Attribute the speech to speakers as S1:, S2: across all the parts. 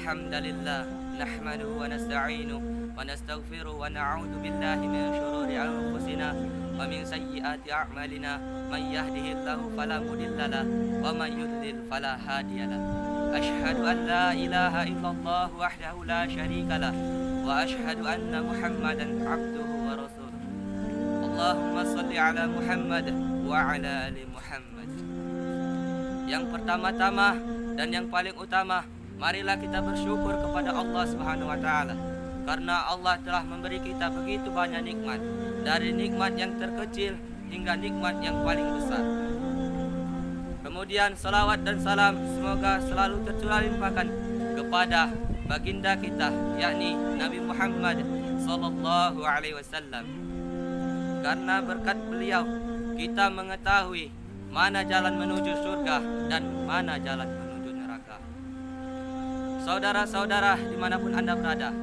S1: الحمد لله نحمده ونستعينه ونستغفره ونعوذ بالله من شرور أنفسنا ومن سيئات أعمالنا من يهده الله فلا مضل له ومن يضلل فلا هادي له أشهد أن لا إله إلا الله وحده لا شريك له وأشهد أن محمدا عبده ورسوله اللهم صل على محمد وعلى آل محمد. Yang pertama-tama dan yang paling utama, marilah kita bersyukur kepada Allah Subhanahu wa taala karena Allah telah memberi kita begitu banyak nikmat, dari nikmat yang terkecil hingga nikmat yang paling besar. Kemudian salawat dan salam semoga selalu tercurah limpahkan kepada baginda kita, yakni Nabi Muhammad sallallahu alaihi wasallam. Karena berkat beliau kita mengetahui mana jalan menuju surga dan mana jalan menuju neraka. Saudara-saudara dimanapun Anda berada,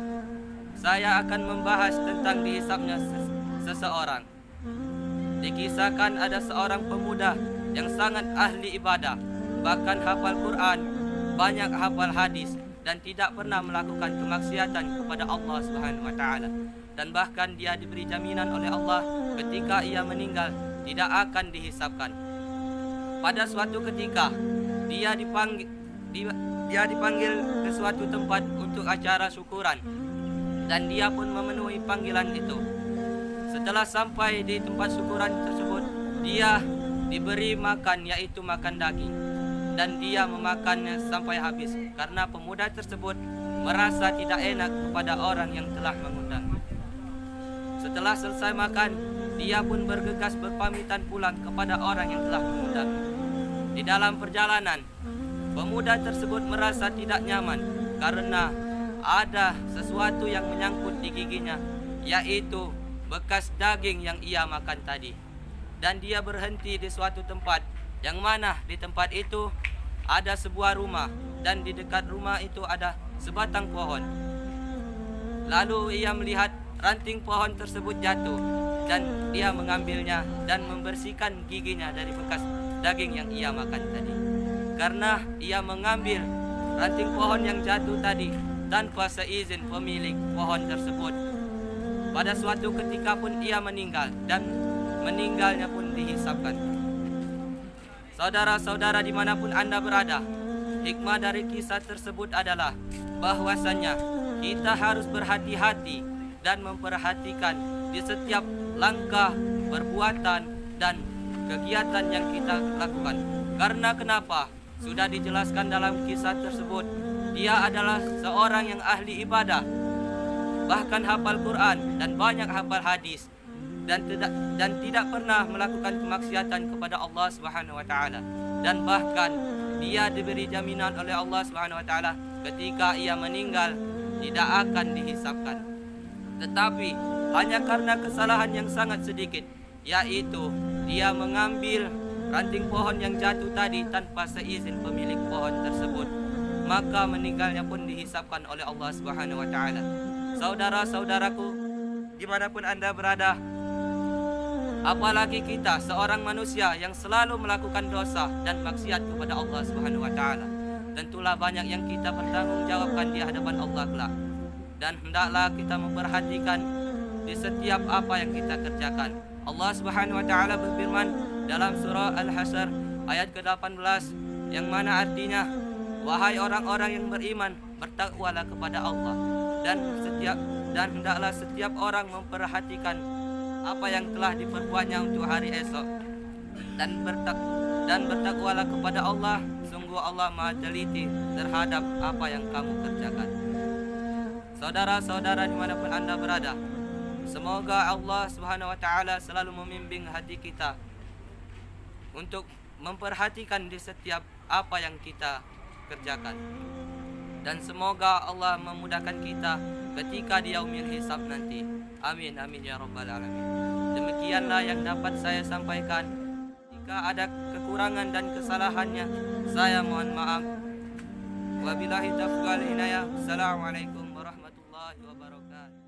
S1: saya akan membahas tentang dihisapnya seseorang. Dikisahkan ada seorang pemuda yang sangat ahli ibadah, bahkan hafal Quran, banyak hafal hadis, dan tidak pernah melakukan kemaksiatan kepada Allah Subhanahu wa taala. Dan bahkan dia diberi jaminan oleh Allah ketika ia meninggal tidak akan dihisapkan. Pada suatu ketika dia dipanggil ke suatu tempat untuk acara syukuran, dan dia pun memenuhi panggilan itu. Setelah sampai di tempat syukuran tersebut, dia diberi makan, yaitu makan daging, dan dia memakannya sampai habis karena pemuda tersebut merasa tidak enak kepada orang yang telah mengundang. Setelah selesai makan, dia pun bergegas berpamitan pulang kepada orang yang telah mengundang. Di dalam perjalanan, pemuda tersebut merasa tidak nyaman karena ada sesuatu yang menyangkut di giginya, yaitu bekas daging yang ia makan tadi. Dan dia berhenti di suatu tempat, yang mana di tempat itu ada sebuah rumah, dan di dekat rumah itu ada sebatang pohon. Lalu ia melihat ranting pohon tersebut jatuh, dan dia mengambilnya dan membersihkan giginya dari bekas daging yang ia makan tadi. Karena ia mengambil ranting pohon yang jatuh tadi tanpa seizin pemilik pohon tersebut. Pada suatu ketika pun ia meninggal, dan meninggalnya pun dihisapkan. Saudara-saudara dimanapun Anda berada, hikmah dari kisah tersebut adalah bahwasanya kita harus berhati-hati dan memperhatikan di setiap langkah, perbuatan, dan kegiatan yang kita lakukan. Karena kenapa? Sudah dijelaskan dalam kisah tersebut, dia adalah seorang yang ahli ibadah, bahkan hafal Quran dan banyak hafal hadis, dan tidak pernah melakukan kemaksiatan kepada Allah Subhanahu wa taala. Dan bahkan dia diberi jaminan oleh Allah Subhanahu wa taala ketika ia meninggal tidak akan dihisapkan. Tetapi hanya karena kesalahan yang sangat sedikit, yaitu dia mengambil ranting pohon yang jatuh tadi tanpa seizin pemilik pohon tersebut, maka meninggalnya pun dihisapkan oleh Allah Subhanahu wa taala. Saudara-saudaraku, dimanapun Anda berada, apalagi kita seorang manusia yang selalu melakukan dosa dan maksiat kepada Allah Subhanahu wa taala, tentulah banyak yang kita pertanggungjawabkan di hadapan Allah kelak. Dan hendaklah kita memperhatikan di setiap apa yang kita kerjakan. Allah Subhanahu wa taala berfirman dalam surah Al-Hasyr ayat ke-18, yang mana artinya, wahai orang-orang yang beriman, bertakwalah kepada Allah, dan hendaklah setiap orang memperhatikan apa yang telah diperbuatnya untuk hari esok, dan bertakwalah kepada Allah, sungguh Allah Maha teliti terhadap apa yang kamu kerjakan. Saudara-saudara dimanapun Anda berada, semoga Allah Subhanahu wa taala selalu membimbing hati kita untuk memperhatikan di setiap apa yang kita kerjakan. Dan semoga Allah memudahkan kita ketika di yaumil hisab nanti. Amin amin ya rabbal alamin. Demikianlah yang dapat saya sampaikan. Jika ada kekurangan dan kesalahannya, saya mohon maaf. Wabillahi taufiq wal hidayah. Assalamualaikum warahmatullahi wabarakatuh.